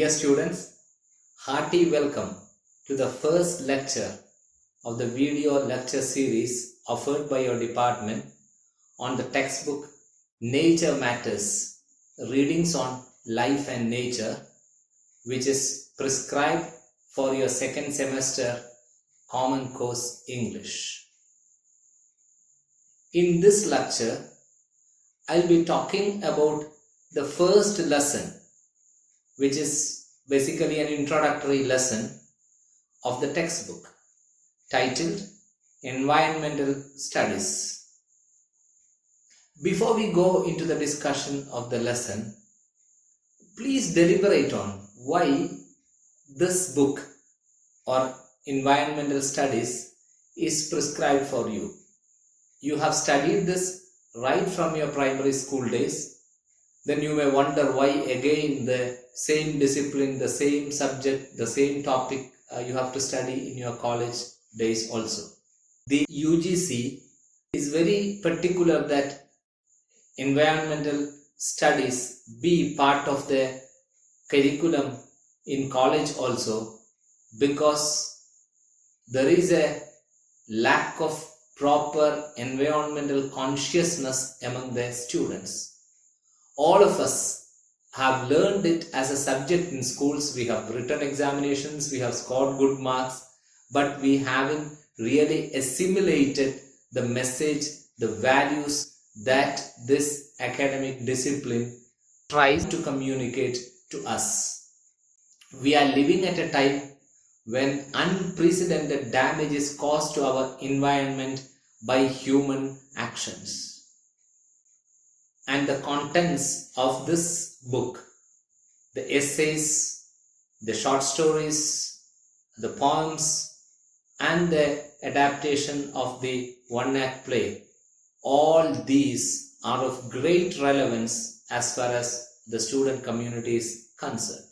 Dear students, hearty welcome to the first lecture of the video lecture series offered by your department on the textbook Nature Matters, Readings on Life and Nature, which is prescribed for your second semester Common Course English. In this lecture, I'll be talking about the first lesson, which is basically an introductory lesson of the textbook titled Environmental Studies. Before we go into the discussion of the lesson, please deliberate on why this book or Environmental Studies is prescribed for you. You have studied this right from your primary school days. Then you may wonder why again the same discipline, the same subject, the same topic you have to study in your college days also. The UGC is very particular that environmental studies be part of the curriculum in college also, because there is a lack of proper environmental consciousness among the students. All of us have learned it as a subject in schools. We have written examinations, we have scored good marks, but we haven't really assimilated the message, the values that this academic discipline tries to communicate to us. We are living at a time when unprecedented damage is caused to our environment by human actions. And the contents of this book, the essays, the short stories, the poems, and the adaptation of the one-act play, all these are of great relevance as far as the student community is concerned.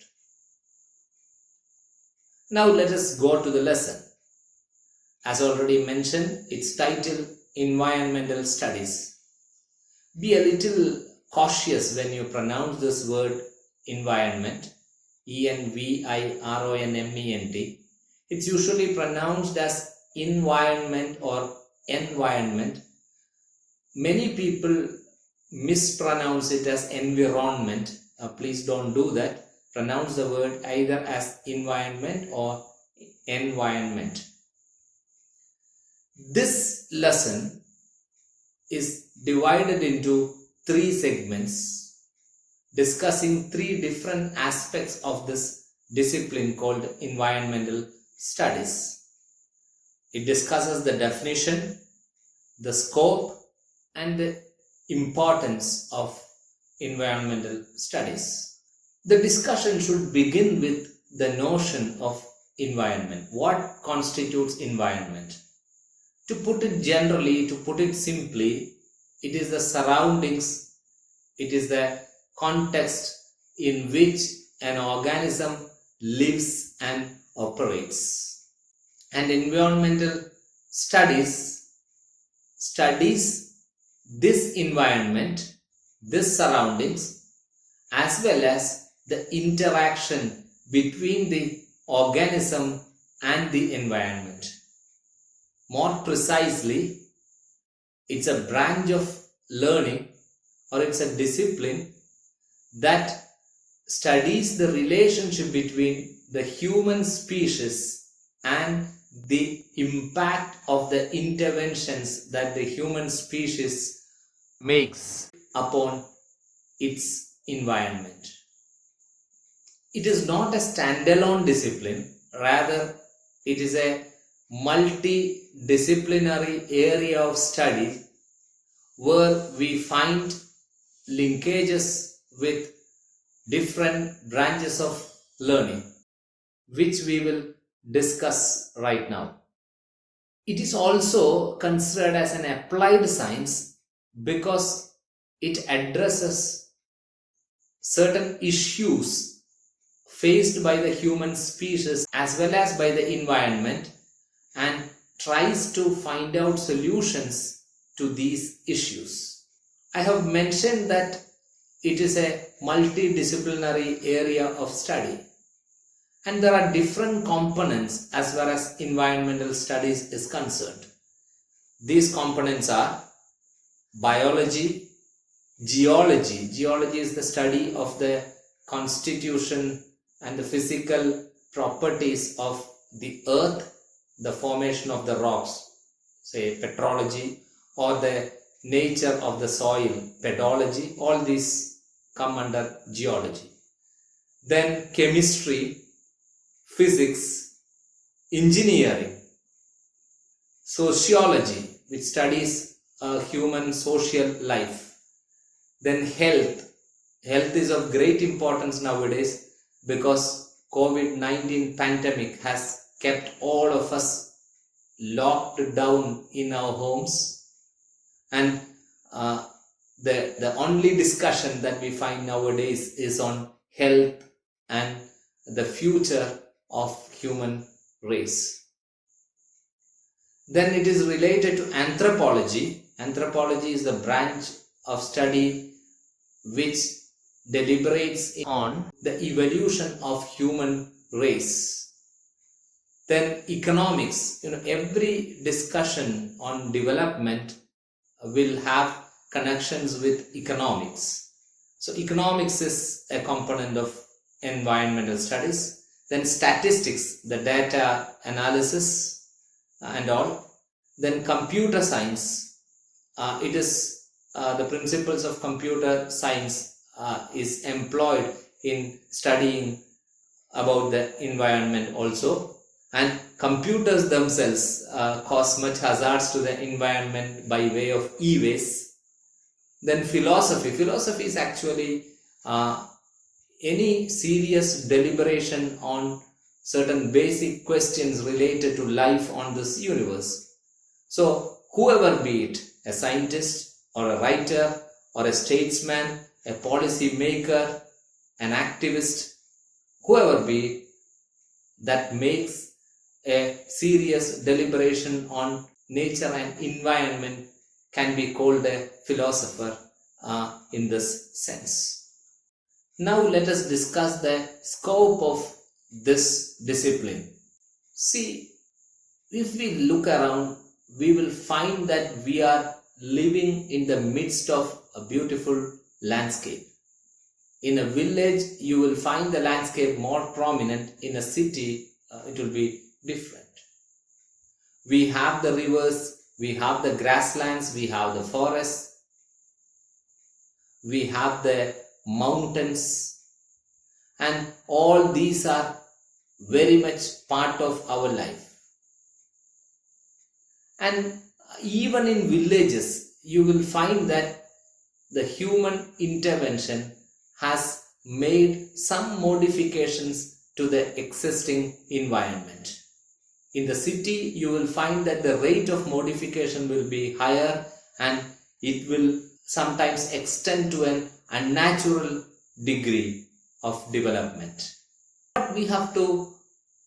Now let us go to the lesson. As already mentioned, its title, Environmental Studies. Be a little cautious when you pronounce this word environment, E-N-V-I-R-O-N-M-E-N-T. It's usually pronounced as environment or environment. Many people mispronounce it as environment. Please don't do that. Pronounce the word either as environment or environment. This lesson is divided into three segments, discussing three different aspects of this discipline called environmental studies. It discusses the definition, the scope, and the importance of environmental studies. The discussion should begin with the notion of environment. What constitutes environment? To put it generally, to put it simply, it is the surroundings, it is the context in which an organism lives and operates. And environmental studies this environment, this surroundings, as well as the interaction between the organism and the environment. More precisely, it's a branch of learning, or it's a discipline that studies the relationship between the human species and the impact of the interventions that the human species makes upon its environment. It is not a standalone discipline, rather it is a multidisciplinary area of study where we find linkages with different branches of learning, which we will discuss right now. It is also considered as an applied science because it addresses certain issues faced by the human species as well as by the environment, and tries to find out solutions to these issues. I have mentioned that it is a multidisciplinary area of study. And there are different components as far as environmental studies is concerned. These components are biology, geology. Geology is the study of the constitution and the physical properties of the earth, the formation of the rocks, say petrology, or the nature of the soil, pedology. All these come under geology. Then chemistry, physics, engineering, sociology, which studies human social life. Then health. Health is of great importance nowadays because COVID-19 pandemic has kept all of us locked down in our homes, and the only discussion that we find nowadays is on health and the future of human race. Then it is related to anthropology. Anthropology is the branch of study which deliberates on the evolution of human race. Then economics. Every discussion on development will have connections with economics. So economics is a component of environmental studies. Then statistics, the data analysis and all. Then computer science. It is the principles of computer science is employed in studying about the environment also. And computers themselves cause much hazards to the environment by way of e-waste. Then philosophy. Philosophy is actually any serious deliberation on certain basic questions related to life on this universe. So whoever be it, a scientist or a writer or a statesman, a policy maker, an activist, whoever be it, that makes a serious deliberation on nature and environment can be called a philosopher in this sense. Now let us discuss the scope of this discipline. See, if we look around, we will find that we are living in the midst of a beautiful landscape. In a village, you will find the landscape more prominent. In a city, it will be different. We have the rivers, we have the grasslands, we have the forests, we have the mountains, and all these are very much part of our life. And even in villages, you will find that the human intervention has made some modifications to the existing environment. In the city, you will find that the rate of modification will be higher and it will sometimes extend to an unnatural degree of development. But we have to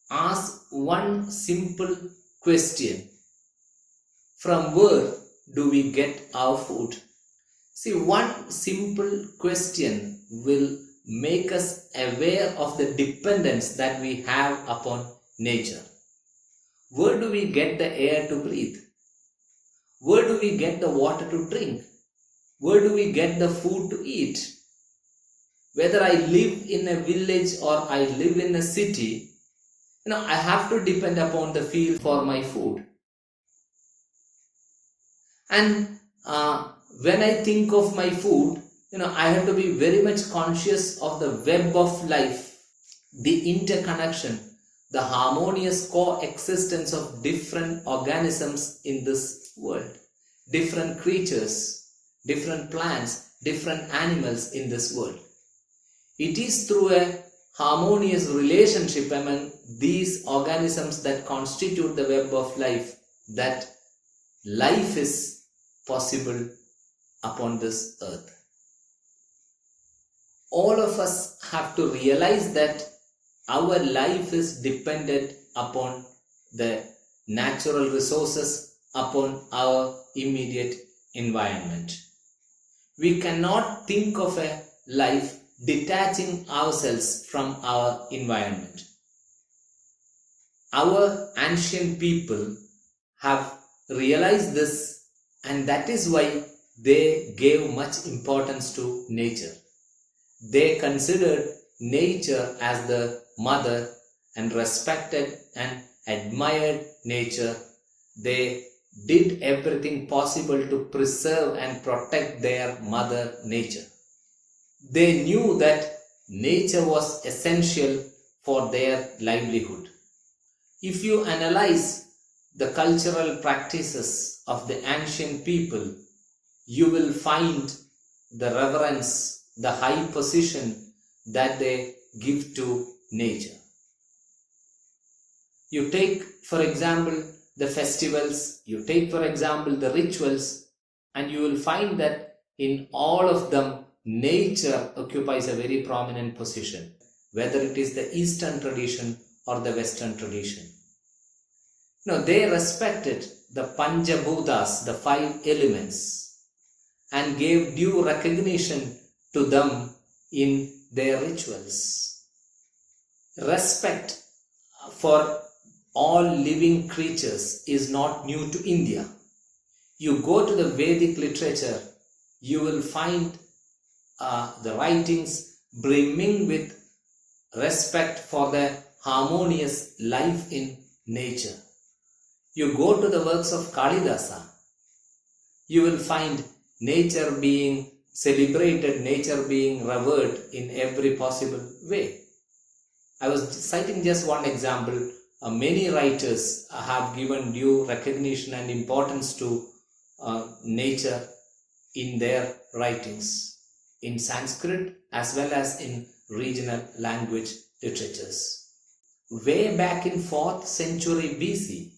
ask one simple question. From where do we get our food? See, one simple question will make us aware of the dependence that we have upon nature. Where do we get the air to breathe? Where do we get the water to drink? Where do we get the food to eat? Whether I live in a village or I live in a city, I have to depend upon the field for my food. And when I think of my food, I have to be very much conscious of the web of life, the interconnection, the harmonious coexistence of different organisms in this world, different creatures, different plants, different animals in this world. It is through a harmonious relationship among these organisms that constitute the web of life that life is possible upon this earth. All of us have to realize that our life is dependent upon the natural resources, upon our immediate environment. We cannot think of a life detaching ourselves from our environment. Our ancient people have realized this, and that is why they gave much importance to nature. They considered nature as the mother and respected and admired nature. They did everything possible to preserve and protect their mother nature. They knew that nature was essential for their livelihood. If you analyze the cultural practices of the ancient people, you will find the reverence, the high position that they give to nature. You take, for example, the festivals, you take, for example, the rituals, and you will find that in all of them, nature occupies a very prominent position, whether it is the Eastern tradition or the Western tradition. They respected the Panchabhutas, the 5 elements, and gave due recognition to them in their rituals. Respect for all living creatures is not new to India. You go to the Vedic literature, you will find the writings brimming with respect for the harmonious life in nature. You go to the works of Kalidasa, you will find nature being celebrated, nature being revered in every possible way. I was citing just one example. Many writers have given due recognition and importance to nature in their writings, in Sanskrit as well as in regional language literatures. Way back in 4th century BC,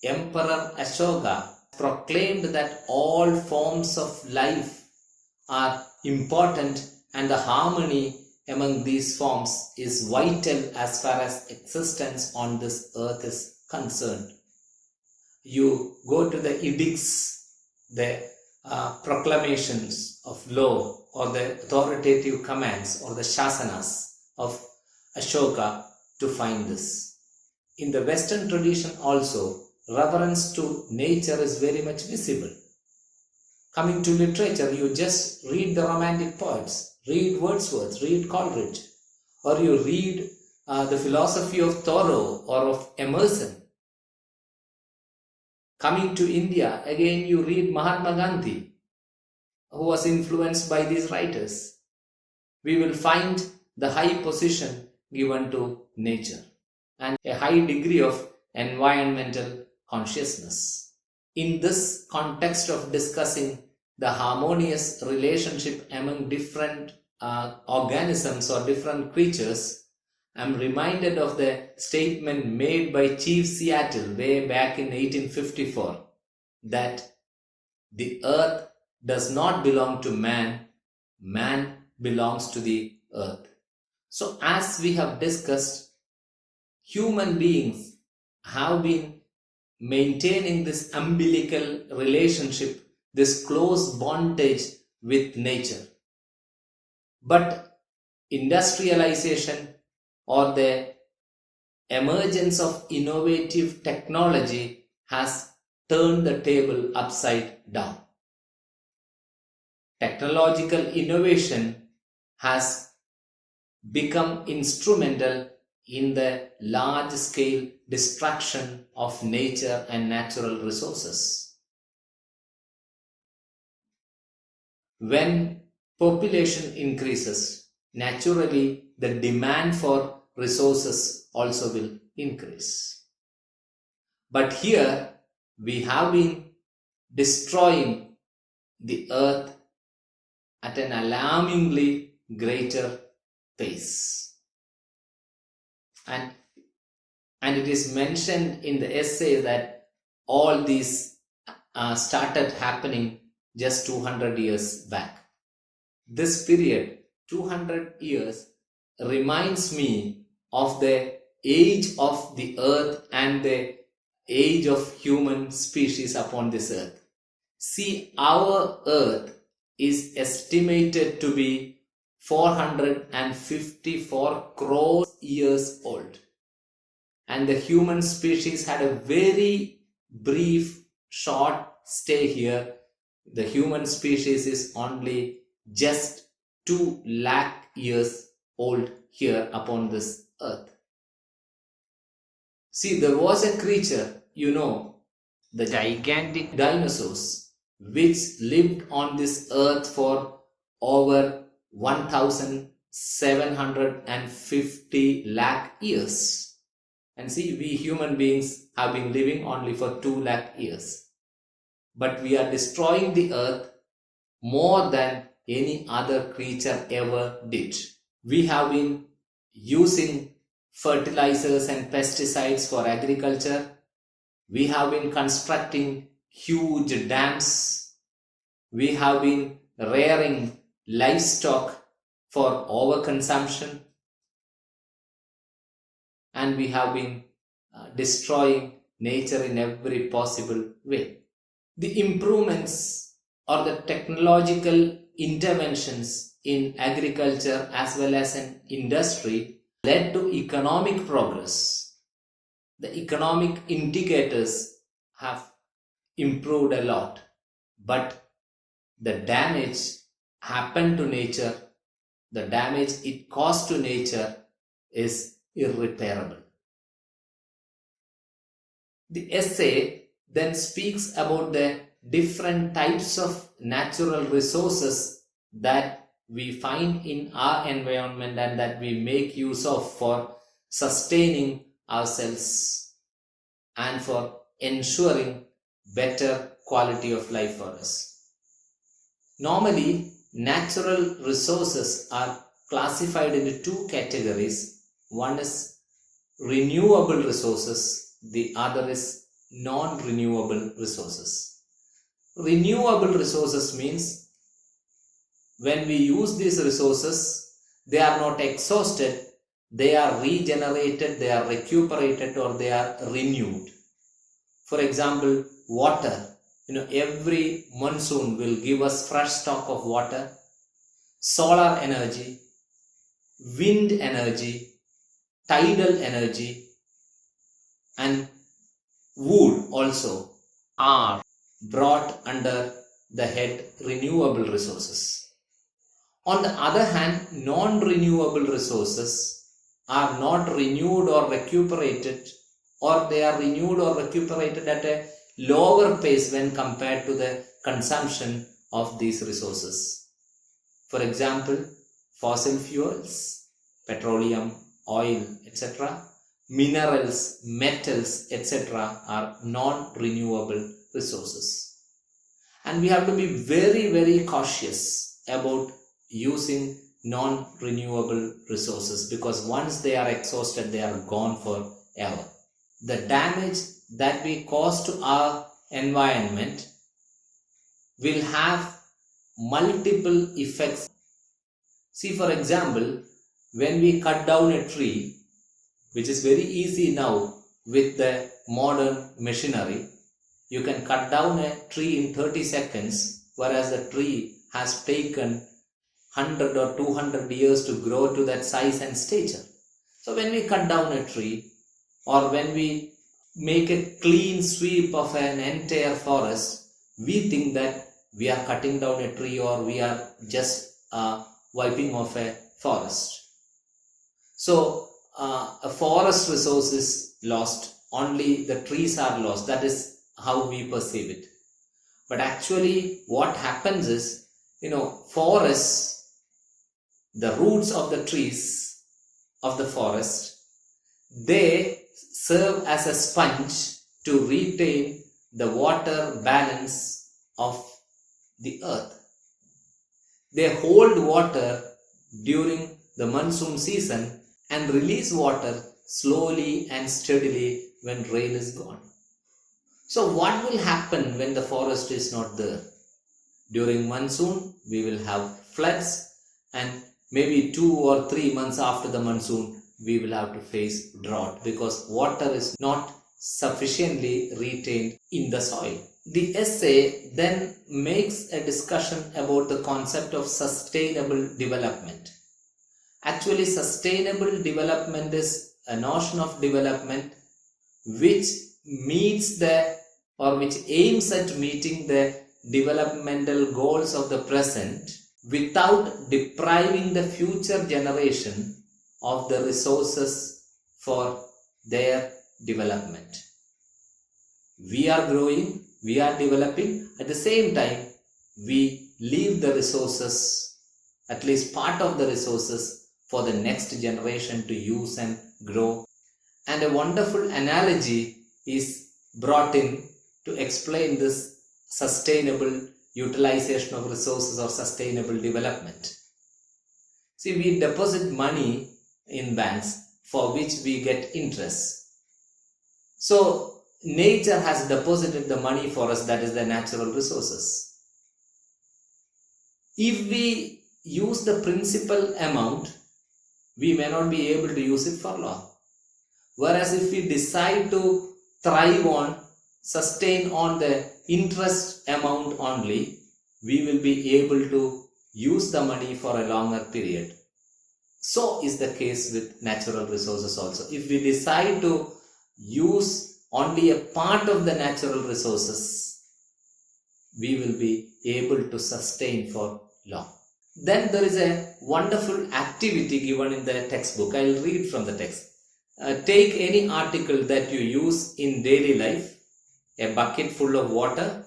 Emperor Ashoka proclaimed that all forms of life are important and the harmony among these forms is vital as far as existence on this earth is concerned. You go to the edicts, the proclamations of law or the authoritative commands or the shasanas of Ashoka to find this. In the Western tradition also, reverence to nature is very much visible. Coming to literature, you just read the romantic poets, read Wordsworth, read Coleridge, or you read the philosophy of Thoreau or of Emerson. Coming to India, again you read Mahatma Gandhi, who was influenced by these writers. We will find the high position given to nature and a high degree of environmental consciousness. In this context of discussing the harmonious relationship among different organisms or different creatures, I am reminded of the statement made by Chief Seattle way back in 1854 that the earth does not belong to man, man belongs to the earth. So as we have discussed, human beings have been maintaining this umbilical relationship, this close bondage with nature. But industrialization or the emergence of innovative technology has turned the table upside down. Technological innovation has become instrumental in the large-scale destruction of nature and natural resources. When population increases, naturally the demand for resources also will increase. But here we have been destroying the earth at an alarmingly greater pace. And it is mentioned in the essay that all these started happening just 200 years back. This period, 200 years, reminds me of the age of the earth and the age of human species upon this earth. See, our earth is estimated to be 454 crore years old. and the human species had a very brief, short stay here. The human species is only just 2 lakh years old here upon this earth. See, there was a creature, the gigantic dinosaurs, which lived on this earth for over 1750 lakh years. And see, we human beings have been living only for 2 lakh years. But we are destroying the earth more than any other creature ever did. We have been using fertilizers and pesticides for agriculture. We have been constructing huge dams. We have been rearing livestock for overconsumption. And we have been destroying nature in every possible way. The improvements or the technological interventions in agriculture as well as in industry led to economic progress. The economic indicators have improved a lot, but the damage happened to nature, the damage it caused to nature is irreparable. The essay then speaks about the different types of natural resources that we find in our environment and that we make use of for sustaining ourselves and for ensuring better quality of life for us. Normally, natural resources are classified into 2 categories. One is renewable resources, the other is non-renewable resources. Renewable resources means when we use these resources, they are not exhausted, they are regenerated, they are recuperated, or they are renewed. For example, water. Every monsoon will give us fresh stock of water. Solar energy, wind energy, tidal energy, and wood also are brought under the head renewable resources. On the other hand, non-renewable resources are not renewed or recuperated, or they are renewed or recuperated at a lower pace when compared to the consumption of these resources. For example, fossil fuels, petroleum, oil, etc., minerals, metals, etc. are non-renewable resources. And we have to be very, very cautious about using non-renewable resources, because once they are exhausted, they are gone forever. The damage that we cause to our environment will have multiple effects. See, for example, when we cut down a tree, which is very easy now with the modern machinery, you can cut down a tree in 30 seconds, whereas the tree has taken 100 or 200 years to grow to that size and stature. So when we cut down a tree, or when we make a clean sweep of an entire forest, we think that we are cutting down a tree or we are just wiping off a forest. So a forest resource is lost, only the trees are lost. That is how we perceive it. But actually what happens is, forests, the roots of the trees of the forest, they serve as a sponge to retain the water balance of the earth. They hold water during the monsoon season and release water slowly and steadily when rain is gone. So what will happen when the forest is not there? During monsoon, we will have floods, and maybe 2 or 3 months after the monsoon, we will have to face drought because water is not sufficiently retained in the soil. The essay then makes a discussion about the concept of sustainable development. Actually, sustainable development is a notion of development which meets which aims at meeting the developmental goals of the present without depriving the future generation of the resources for their development. We are growing, we are developing, at the same time we leave the resources, at least part of the resources, for the next generation to use and grow. And a wonderful analogy is brought in to explain this sustainable utilization of resources or sustainable development. See, we deposit money in banks for which we get interest. So, nature has deposited the money for us, that is the natural resources. If we use the principal amount, we may not be able to use it for long. Whereas if we decide to thrive on, sustain on the interest amount only, we will be able to use the money for a longer period. So is the case with natural resources also. If we decide to use only a part of the natural resources, we will be able to sustain for long. Then there is a wonderful activity given in the textbook. I will read from the text. Take any article that you use in daily life, a bucket full of water,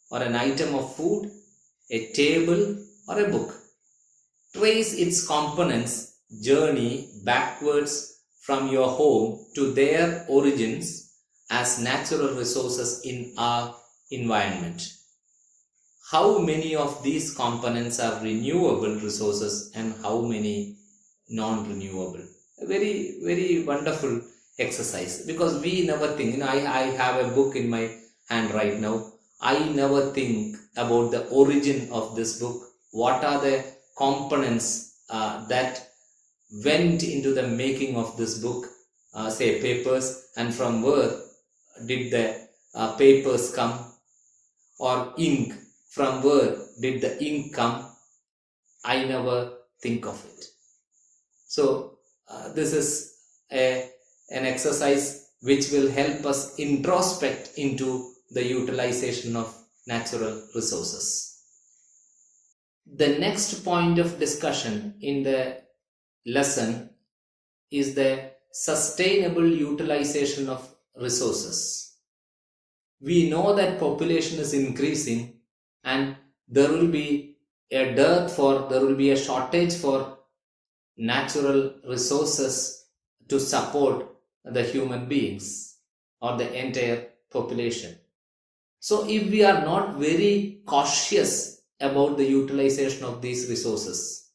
or an item of food, a table, or a book. Trace its components, journey backwards from your home to their origins as natural resources in our environment. How many of these components are renewable resources and how many non-renewable? A very, very wonderful exercise, because we never think, I have a book in my hand right now. I never think about the origin of this book. What are the components that went into the making of this book, say papers, and from where did the papers come, or ink, from where did the ink come? I never think of it. So this is an exercise which will help us introspect into the utilization of natural resources. The next point of discussion in the lesson is the sustainable utilization of resources. We know that population is increasing and there will be a shortage for natural resources to support the human beings or the entire population. So if we are not very cautious about the utilization of these resources,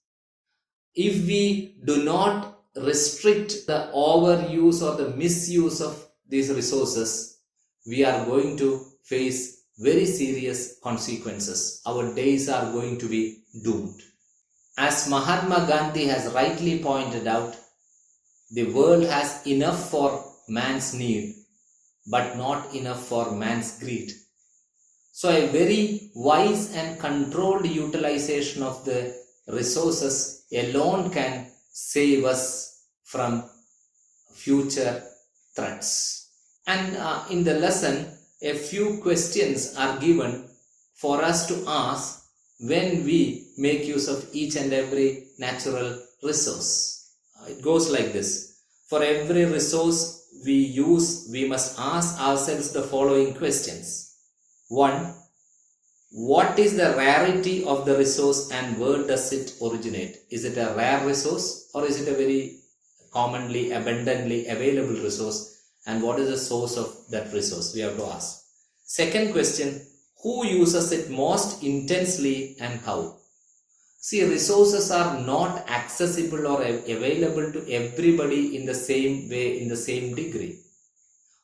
if we do not restrict the overuse or the misuse of these resources, we are going to face very serious consequences. Our days are going to be doomed. As Mahatma Gandhi has rightly pointed out, the world has enough for man's need, but not enough for man's greed. So a very wise and controlled utilization of the resources alone can save us from future threats. And in the lesson, a few questions are given for us to ask when we make use of each and every natural resource. It goes like this. For every resource we use, we must ask ourselves the following questions. 1. What is the rarity of the resource and where does it originate? Is it a rare resource or is it a very commonly, abundantly available resource? And what is the source of that resource? We have to ask. Second question, who uses it most intensely and how? See, resources are not accessible or available to everybody in the same way, in the same degree.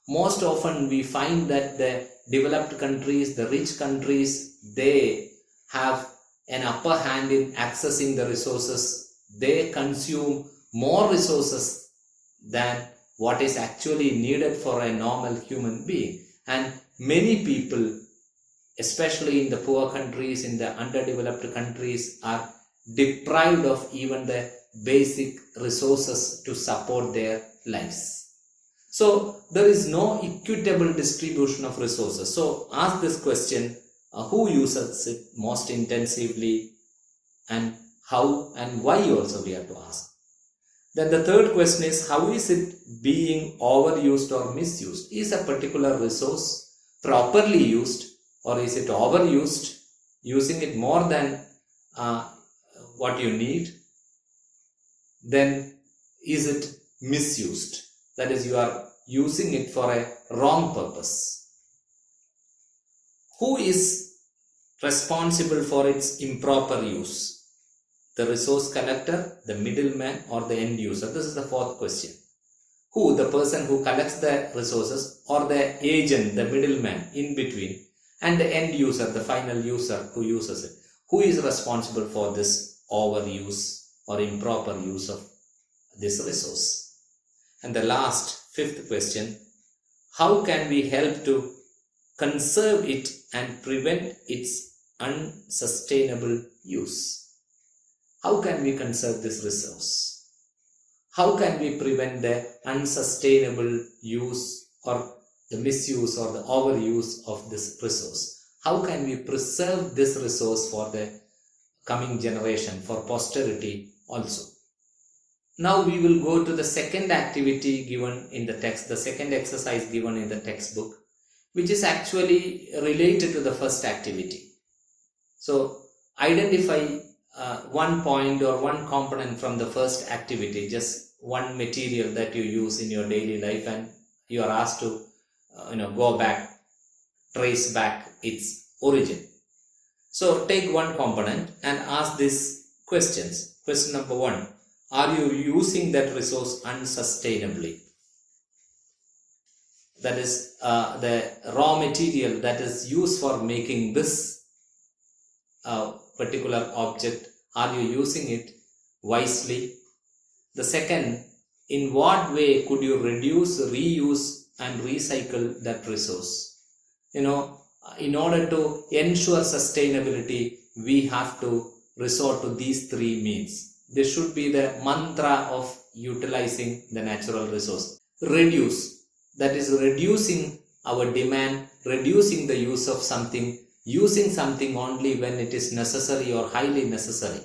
Most often we find that the developed countries, the rich countries, they have an upper hand in accessing the resources. They consume more resources than what is actually needed for a normal human being. And many people, especially in the poor countries, in the underdeveloped countries, are deprived of even the basic resources to support their lives. So there is no equitable distribution of resources. So ask this question, who uses it most intensively, and how and why also we have to ask. Then the third question is, how is it being overused or misused? Is a particular resource properly used, or is it overused, using it more than what you need? Then is it misused? That is, you are using it for a wrong purpose. Who is responsible for its improper use? The resource collector, the middleman, or the end user? This is the fourth question. Who? The person who collects the resources, or the agent, the middleman in between, and the end user, the final user who uses it. Who is responsible for this overuse or improper use of this resource? And the last, fifth question, how can we help to conserve it and prevent its unsustainable use? How can we conserve this resource? How can we prevent the unsustainable use or the misuse or the overuse of this resource? How can we preserve this resource for the coming generation, for posterity also? Now we will go to the second activity given in the text, the second exercise given in the textbook, which is actually related to the first activity. So identify one point or one component from the first activity, just one material that you use in your daily life, and you are asked to go back, trace back its origin. So take one component and ask these questions. Question number 1, are you using that resource unsustainably? That is the raw material that is used for making this particular object, are you using it wisely? The second, in what way could you reduce, reuse and recycle that resource? In order to ensure sustainability, we have to resort to these three means. This should be the mantra of utilizing the natural resource. Reduce, that is reducing our demand, reducing the use of something, using something only when it is necessary or highly necessary.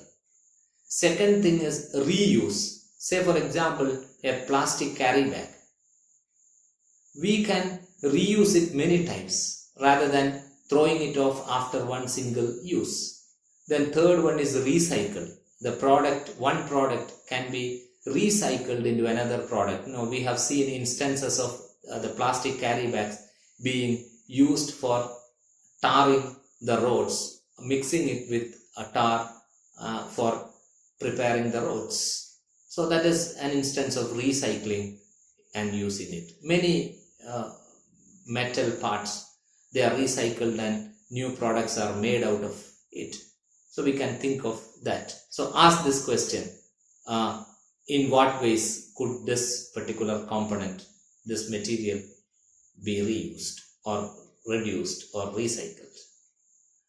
Second thing is reuse. Say for example, a plastic carry bag. We can reuse it many times rather than throwing it off after one single use. Then third one is recycle. The product, one product can be recycled into another product. We have seen instances of the plastic carry bags being used for tarring the roads, mixing it with a tar for preparing the roads. So that is an instance of recycling and using it. Many metal parts, they are recycled and new products are made out of it. So we can think of that. So ask this question, in what ways could this particular component, this material, be reused or reduced or recycled?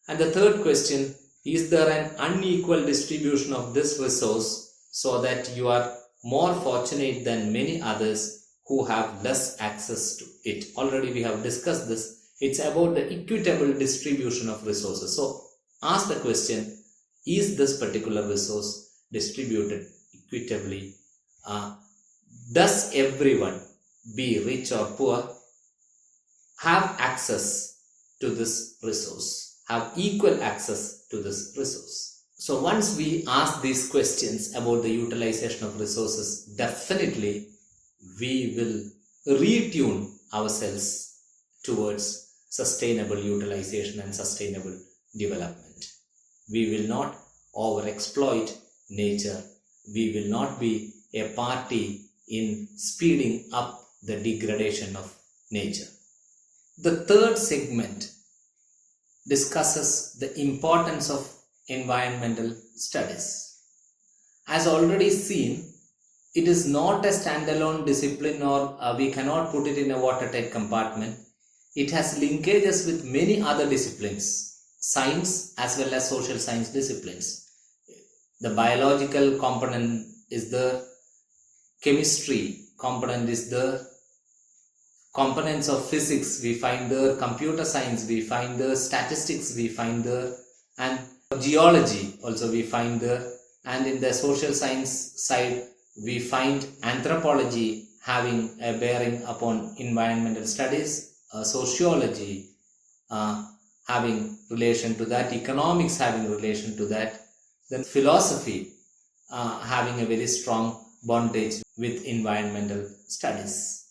And the third question, is there an unequal distribution of this resource so that you are more fortunate than many others who have less access to it? Already we have discussed this. It's about the equitable distribution of resources. So ask the question, is this particular resource distributed equitably? Does everyone, be rich or poor, have access to this resource, have equal access to this resource? So once we ask these questions about the utilization of resources, definitely we will retune ourselves towards sustainable utilization and sustainable development. We will not overexploit nature. We will not be a party in speeding up the degradation of nature. The third segment discusses the importance of environmental studies. As already seen, it is not a standalone discipline, or we cannot put it in a watertight compartment. It has linkages with many other disciplines, science as well as social science disciplines. The biological component is the chemistry component is there. Components of physics we find there, computer science we find there, statistics we find there, and geology also we find there. And in the social science side, we find anthropology having a bearing upon environmental studies, sociology having relation to that, economics having relation to that, then philosophy having a very strong bondage with environmental studies.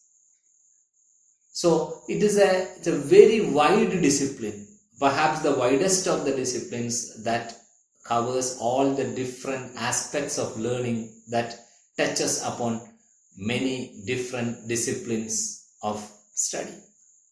So it's a very wide discipline, perhaps the widest of the disciplines that covers all the different aspects of learning, that touches upon many different disciplines of study.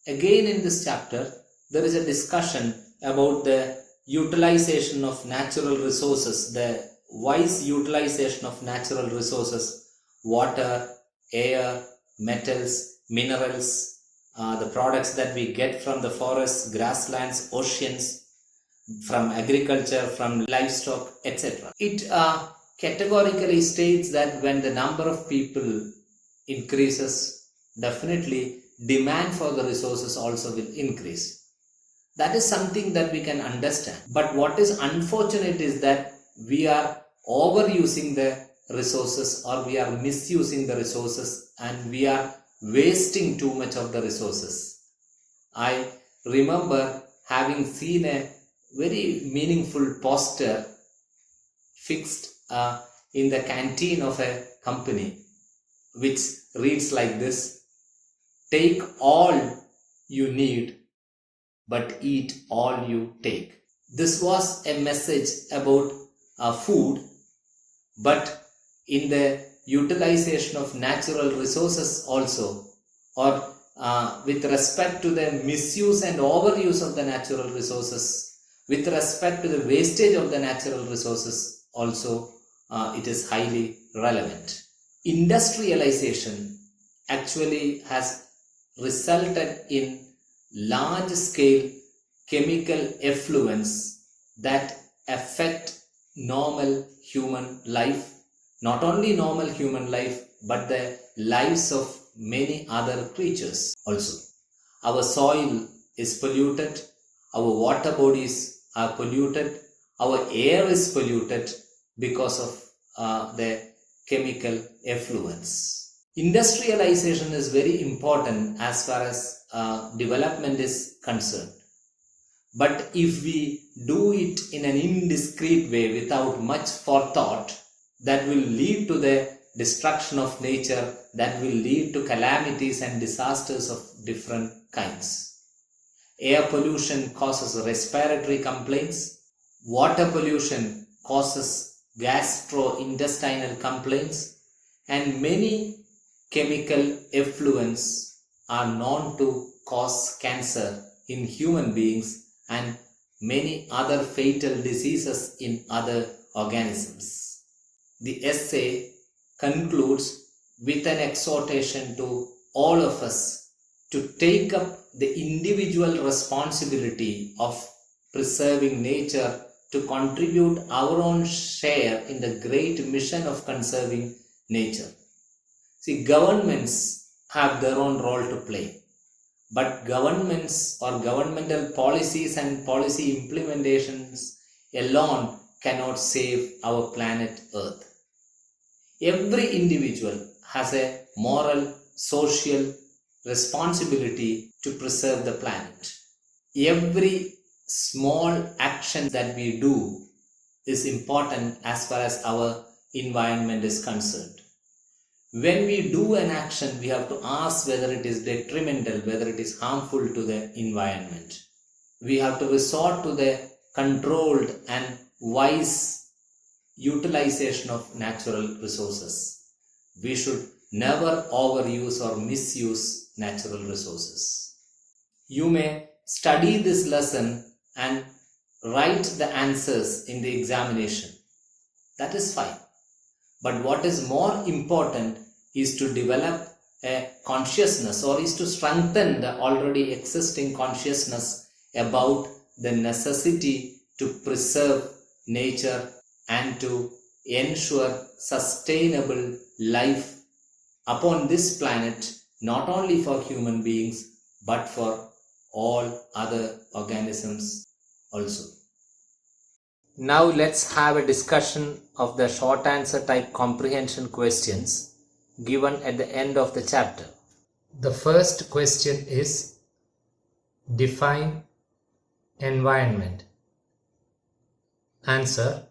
Again, in this chapter, there is a discussion about the utilization of natural resources, the wise utilization of natural resources, water, air, metals, minerals, the products that we get from the forests, grasslands, oceans, from agriculture, from livestock, etc. It categorically states that when the number of people increases, definitely demand for the resources also will increase. That is something that we can understand. But what is unfortunate is that we are overusing the resources, or we are misusing the resources, and we are wasting too much of the resources. I remember having seen a very meaningful poster fixed in the canteen of a company, which reads like this: take all you need, but eat all you take. This was a message about food, but in the utilization of natural resources also, or with respect to the misuse and overuse of the natural resources, with respect to the wastage of the natural resources also, it is highly relevant. Industrialization actually has resulted in large scale chemical effluents that affect normal human life. Not only normal human life, but the lives of many other creatures also. Our soil is polluted, our water bodies are polluted, our air is polluted because of the chemical effluents. Industrialization is very important as far as development is concerned. But if we do it in an indiscreet way without much forethought, that will lead to the destruction of nature, that will lead to calamities and disasters of different kinds. Air pollution causes respiratory complaints. Water pollution causes gastrointestinal complaints. And many chemical effluents are known to cause cancer in human beings and many other fatal diseases in other organisms. The essay concludes with an exhortation to all of us to take up the individual responsibility of preserving nature, to contribute our own share in the great mission of conserving nature. See, governments have their own role to play, but governments or governmental policies and policy implementations alone cannot save our planet Earth. Every individual has a moral, social responsibility to preserve the planet. Every small action that we do is important as far as our environment is concerned. When we do an action, we have to ask whether it is detrimental, whether it is harmful to the environment. We have to resort to the controlled and wise utilization of natural resources. We should never overuse or misuse natural resources. You may study this lesson and write the answers in the examination. That is fine. But what is more important is to develop a consciousness, or is to strengthen the already existing consciousness about the necessity to preserve nature and to ensure sustainable life upon this planet, not only for human beings but for all other organisms also. Now let's have a discussion of the short answer type comprehension questions given at the end of the chapter. The first question is, define environment. Answer: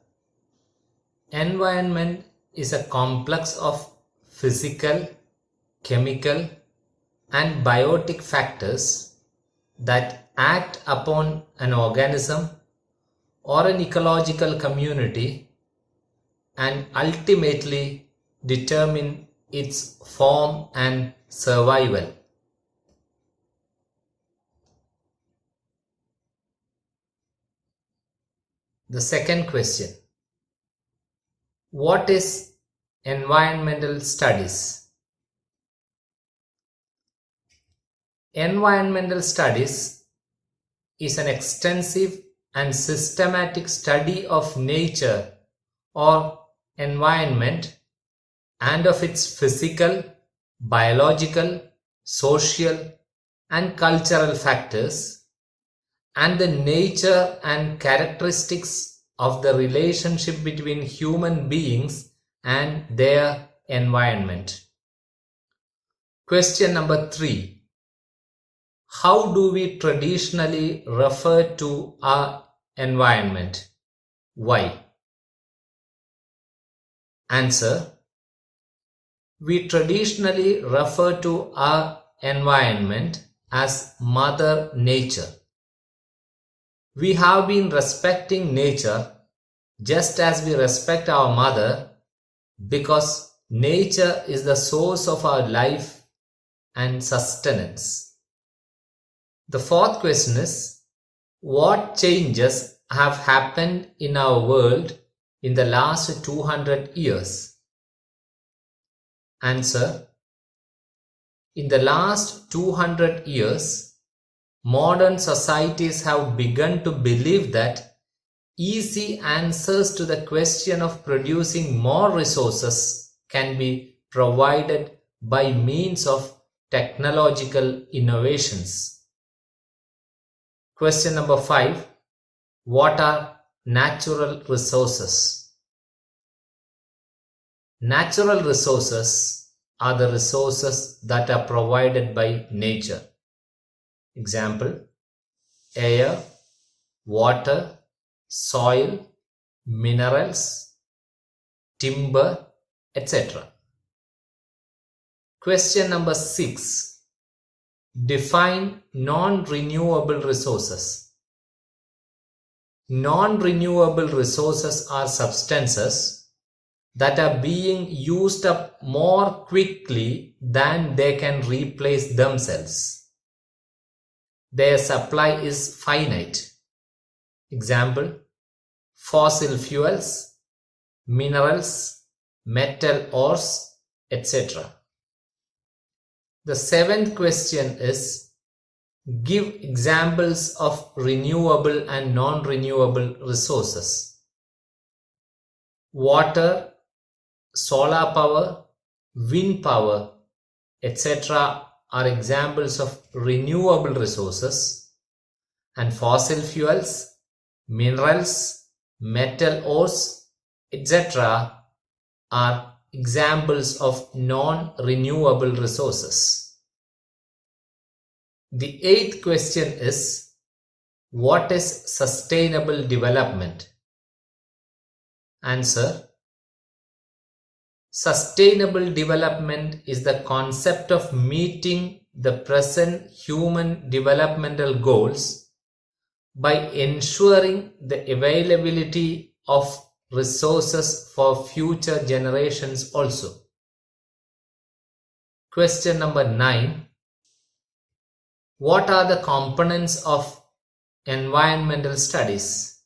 environment is a complex of physical, chemical, and biotic factors that act upon an organism or an ecological community and ultimately determine its form and survival. The second question: what is environmental studies? Environmental studies is an extensive and systematic study of nature or environment and of its physical, biological, social, and cultural factors, and the nature and characteristics of the relationship between human beings and their environment. Question number 3. How do we traditionally refer to our environment? Why? Answer: we traditionally refer to our environment as Mother Nature. We have been respecting nature just as we respect our mother, because nature is the source of our life and sustenance. The fourth question is, what changes have happened in our world in the last 200 years? Answer: in the last 200 years, modern societies have begun to believe that easy answers to the question of producing more resources can be provided by means of technological innovations. Question number 5. What are natural resources? Natural resources are the resources that are provided by nature. Example: air, water, soil, minerals, timber, etc. Question number 6. Define non-renewable resources. Non-renewable resources are substances that are being used up more quickly than they can replace themselves. Their supply is finite. Example: fossil fuels, minerals, metal ores, etc. The 7th question is, give examples of renewable and non-renewable resources. Water, solar power, wind power, etc. are examples of renewable resources, and fossil fuels, minerals, metal ores, etc. are examples of non-renewable resources. The 8th question is, what is sustainable development? Answer: sustainable development is the concept of meeting the present human developmental goals by ensuring the availability of resources for future generations also. Question number 9. What are the components of environmental studies?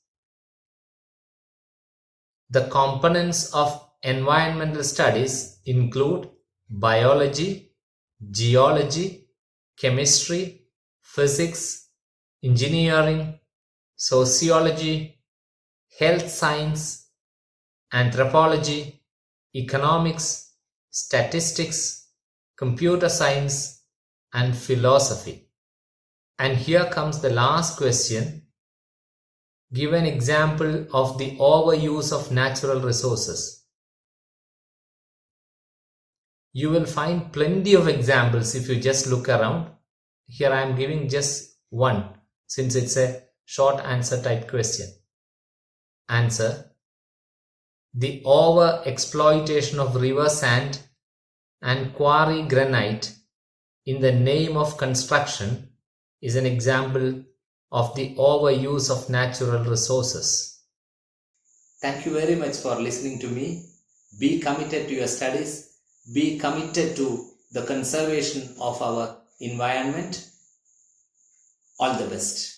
The components of environmental studies include biology, geology, chemistry, physics, engineering, sociology, health science, anthropology, economics, statistics, computer science, and philosophy. And here comes the last question. Give an example of the overuse of natural resources. You will find plenty of examples if you just look around. Here I am giving just one since it's a short answer type question. Answer: the over exploitation of river sand and quarry granite in the name of construction is an example of the overuse of natural resources. Thank you very much for listening to me. Be committed to your studies. Be committed to the conservation of our environment. All the best.